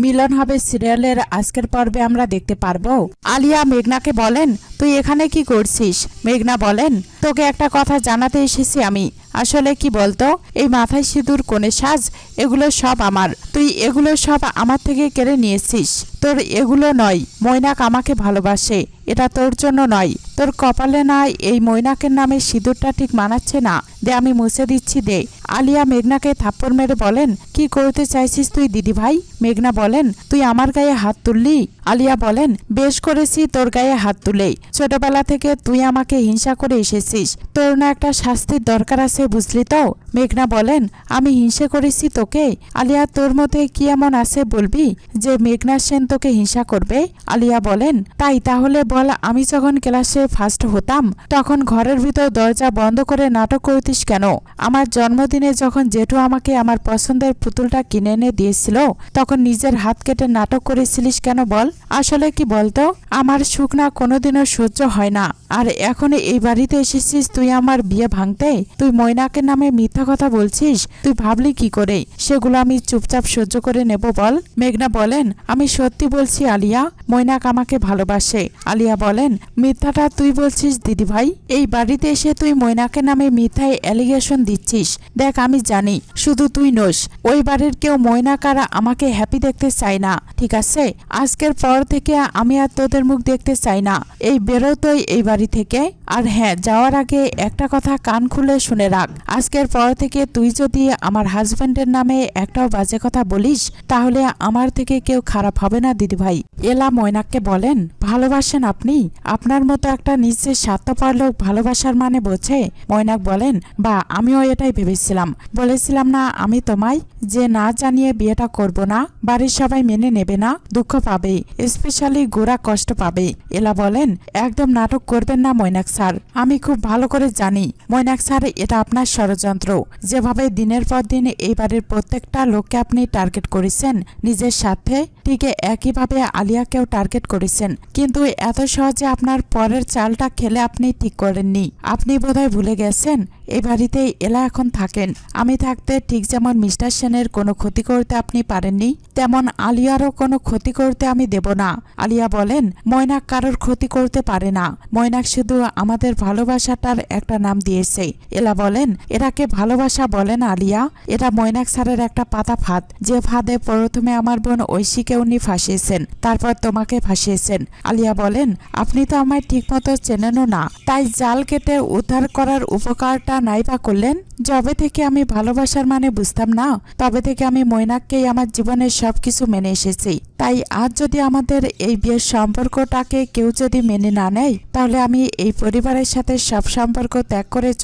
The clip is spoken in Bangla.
মিলন হবে সিরিয়ালের আজকের পর্বে আমরা দেখতে পারবো। আলিয়া মেঘনাকে বলেন, তুই এখানে কি করছিস? মেঘনা বলেন, তোকে একটা কথা জানাতে এসেছি আমি। আসলে কি বলতো, এই মাথায় সিঁদুর কোণে সাজ এগুলো সব আমার। তুই এগুলো সব আমার থেকে কেড়ে নিয়েছিস। তোর এগুলো নয়। মৈনাক আমাকে ভালোবাসে, এটা তোর জন্য নয়। তোর কপালে না এই মৈনাকের নামে সিঁদুরটা ঠিক মানাচ্ছে না। দে, আমি মুছে দিচ্ছি, দে। আলিয়া মেঘনাকে থাপ্পড় মেরে বলেন, কি করতে চাইছিস তুই দিদি ভাই? মেঘনা বলেন, তুই আমার গায়ে হাত তুললি? আলিয়া বলেন, বেশ করেছি তোর গায়ে হাত তুলে। ছোটবেলা থেকে তুই আমাকে হিংসা করে এসেছিস। তোর না একটা শাস্তির দরকার আছে, বুঝলি তো? মেঘনা বলেন, আমি হিংসা করেছি তোকে? আলিয়া, তোর মধ্যে কি এমন আছে বলবি যে মেঘনা সেন তোকে হিংসা করবে? আলিয়া বলেন, তাই তাহলে বল, আমি যখন ক্লাসে ফার্স্ট হতাম তখন ঘরের ভিতর দরজা বন্ধ করে নাটক করতিস কেন? আমার জন্মদিনে যখন জেঠু আমাকে আমার পছন্দের পুতুলটা কিনে এনে দিয়েছিল তখন নিজের হাত কেটে নাটক করেছিলিস কেন বল? আসলে কি বলতো, আমার সুখ না কোনোদিনও সহ্য হয় না। আর এখন এই বাড়িতে এসেছিস তুই আমার বিয়ে ভাঙতে? তুই মৈনাকের নামে মিথ্যা কথা বলছিস। তুই ভাবলি কি করে সেগুলো আমি চুপচাপ সহ্য করে নেব বল? মেঘনা বলেন, আমি সত্যি বলছি আলিয়া, মৈনাক আমাকে ভালোবাসে। আলিয়া বলেন, মিথ্যাটা তুই বলছিস দিদি ভাই? এই বাড়িতে এসে তুই মৈনাকের নামে মিথ্যায় অ্যালিগেশন দিচ্ছিস। দেখ, আমি জানি শুধু তুই নোস, ওই বাড়ির কেউ মৈনাক আর আমাকে হ্যাপি দেখতে চায় না, ঠিক আছে? আজকের পর থেকে আমি আর তোদের মুখ দেখতে চাই না। এই বেরো তুই এই বাড়ি থেকে। আর হ্যাঁ, যাওয়ার আগে একটা কথা কান খুলে শুনে রাখ। আজকের পর থেকে তুই যদি আমার হাজবেন্ডের নামে একটাও বাজে কথা বলিস তাহলে আমার থেকে কেউ খারাপ হবে না দিদি ভাই। এলা মৈনাককে বলেন, ভালোবাসেন আপনি? আপনার মতো একটা নিজের স্বার্থপর লোক ভালোবাসার মানে বোঝে? মৈনাক বলেন, বা আমিও এটাই ভেবেছিলাম। বলেছিলাম না আমি তোমায় যে না জানিয়ে বিয়েটা করব না। বাড়ির সবাই মেনে নেবে না, দুঃখ পাবে, স্পেশালি গোরা কষ্ট পাবে। এলা বলেন, একদম নাটক করবেন না মৈনাক স্যার। আমি খুব ভালো করে জানি মৈনাক স্যার, এটা আপনার ষড়যন্ত্র। যেভাবে দিনের পর দিন এই বাড়ির প্রত্যেকটা লোককে আপনি টার্গেট করেছেন নিজের সাথে, ঠিক একইভাবে আলিয়াকেও টার্গেট করেছেন। কিন্তু এত সহজে আপনার পরের চালটা খেলে আপনি ঠিক করেননি। আপনি বোধহয় ভুলে গেছেন এই বাড়িতে এলা এখন থাকেন। আমি থাকতে ঠিক যেমন মিস্টার সেনের কোনো ক্ষতি করতে আপনি পারেননি, তেমন আলিয়ারও কোনো ক্ষতি করতে আমি দেব না। আলিয়া বলেন, মৈনাক কারোর ক্ষতি করতে পারে না। মৈনাক শুধু আমাদের ভালোবাসাটার একটা নাম দিয়েছে। এলা বলেন, এটাকে ভালোবাসা বলে না আলিয়া, এটা মৈনাক স্যারের একটা পাতা ফাঁদ। যে ফাঁদে প্রথমে আমার বোন ঐশীকে উনি ফাঁসিয়েছেন, তারপর তোমাকে ফাঁসিয়েছেন। আলিয়া বলেন, আপনি তো আমায় ঠিক মতো চেনেনও না, তাই জাল কেটে উদ্ধার করার উপকারটা নাই বা করলেন। যবে থেকে আমি ভালোবাসার মানে বুঝতাম না তবে থেকে আমি মৈনাককেই আমার জীবনের সবকিছু মেনে এসেছি। তাই আজ যদি আমাদের এই বিয়ের সম্পর্কটাকে কেউ যদি মেনে না নেয় তাহলে আমি এই পরিবারের সাথে সব সম্পর্ক ত্যাগ করে